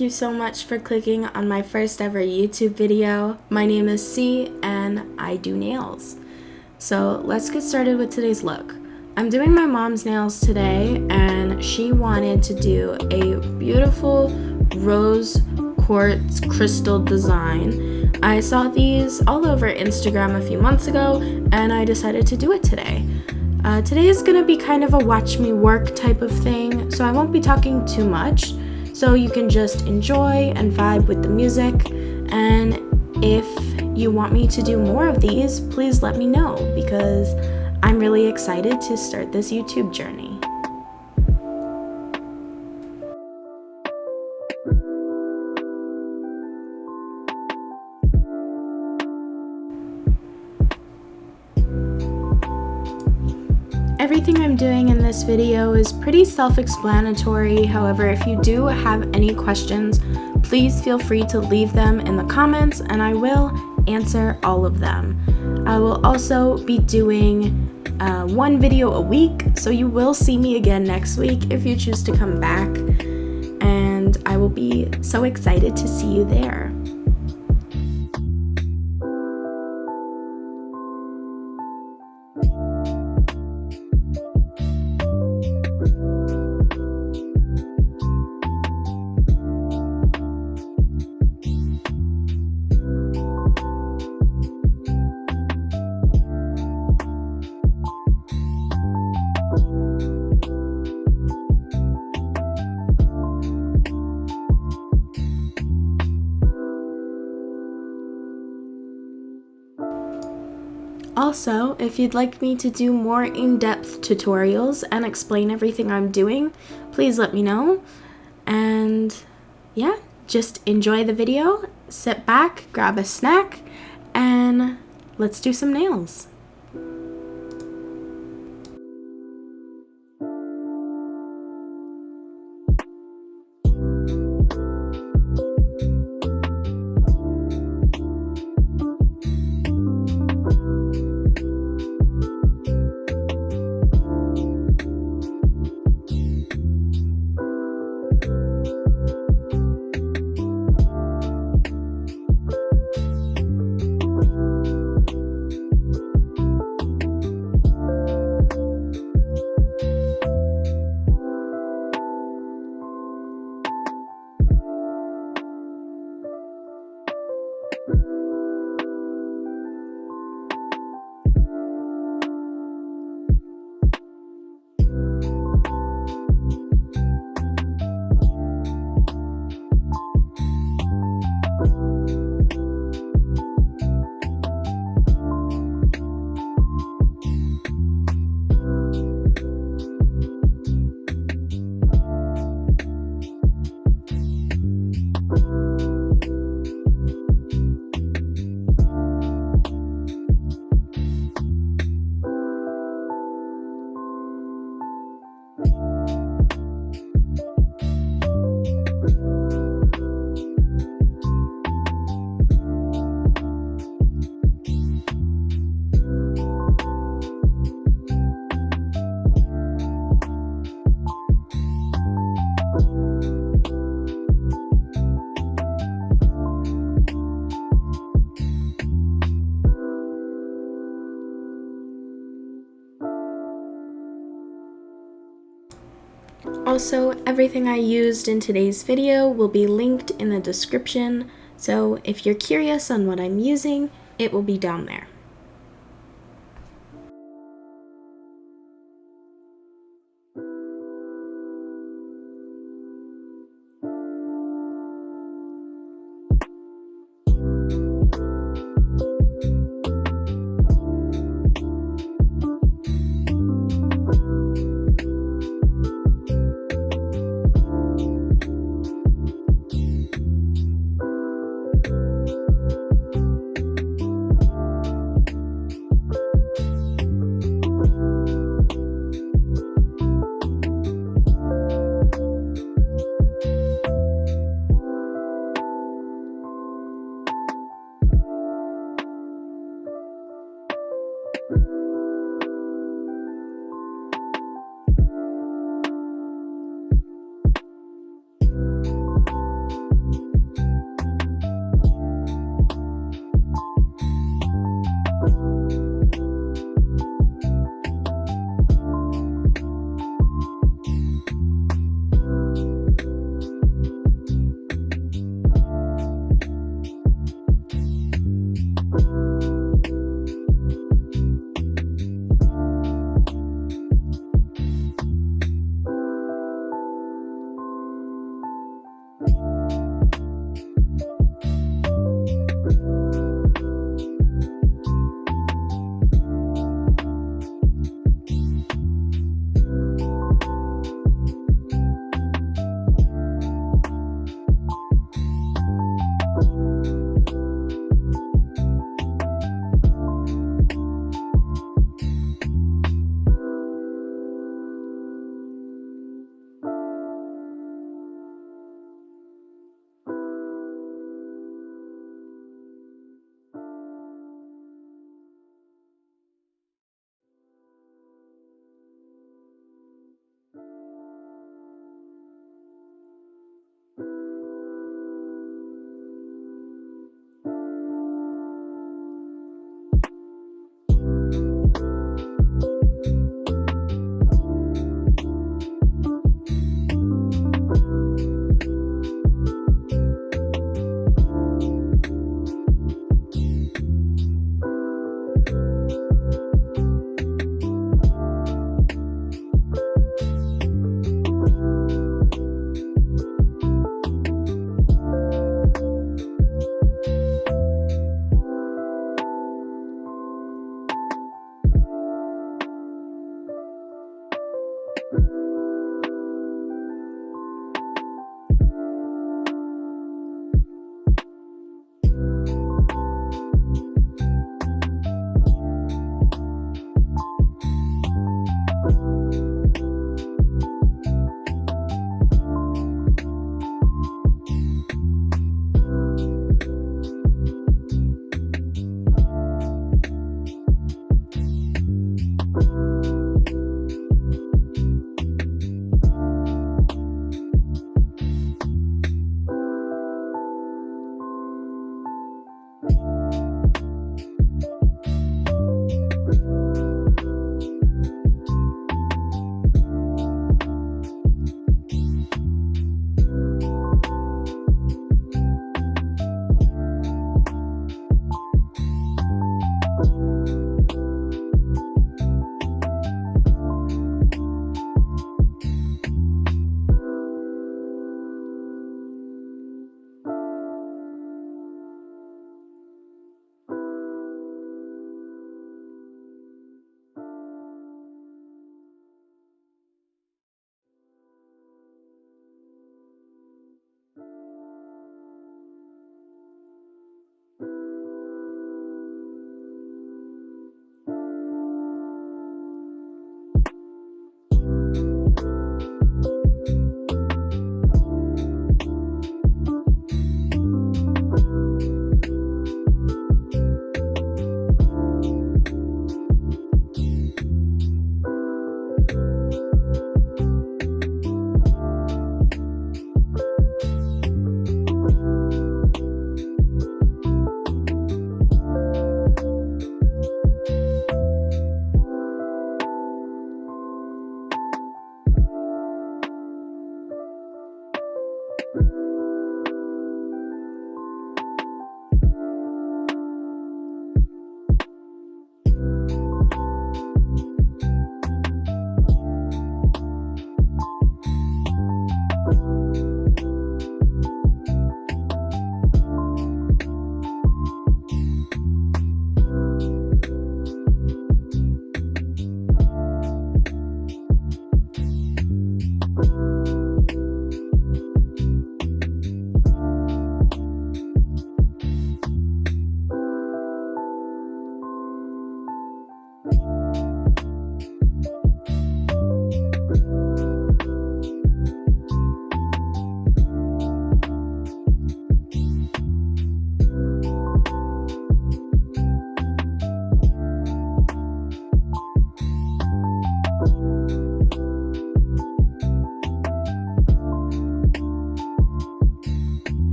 thank you so much for clicking on my first ever YouTube video. My name is C and I do nails. So let's get started with today's look. I'm doing my mom's nails today and she wanted to do a beautiful rose quartz crystal design. I saw these all over Instagram a few months ago and I decided to do it today. Today is going to be kind of a watch me work type of thing, so I won't be talking too much, so you can just enjoy and vibe with the music. And if you want me to do more of these, please let me know, because I'm really excited to start this YouTube journey. Everything I'm doing in this video is pretty self-explanatory. However, if you do have any questions, please feel free to leave them in the comments and I will answer all of them. I will also be doing one video a week, so you will see me again next week if you choose to come back, and I will be so excited to see you there. Also, if you'd like me to do more in-depth tutorials and explain everything I'm doing, please let me know. And yeah, just enjoy the video, sit back, grab a snack, and let's do some nails. Also, everything I used in today's video will be linked in the description, so if you're curious on what I'm using, it will be down there.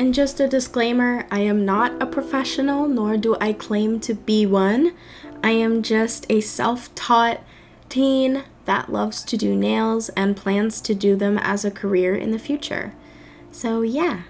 And just a disclaimer, I am not a professional, nor do I claim to be one. I am just a self-taught teen that loves to do nails and plans to do them as a career in the future. So yeah.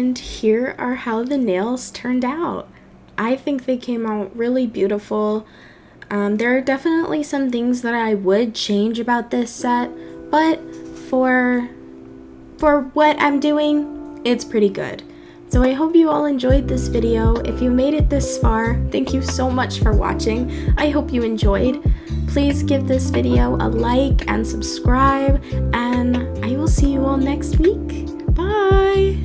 And here are how the nails turned out. I think they came out really beautiful. There are definitely some things that I would change about this set, but for what I'm doing, it's pretty good. So I hope you all enjoyed this video. If you made it this far, thank you so much for watching. I hope you enjoyed. Please give this video a like and subscribe, and I will see you all next week. Bye!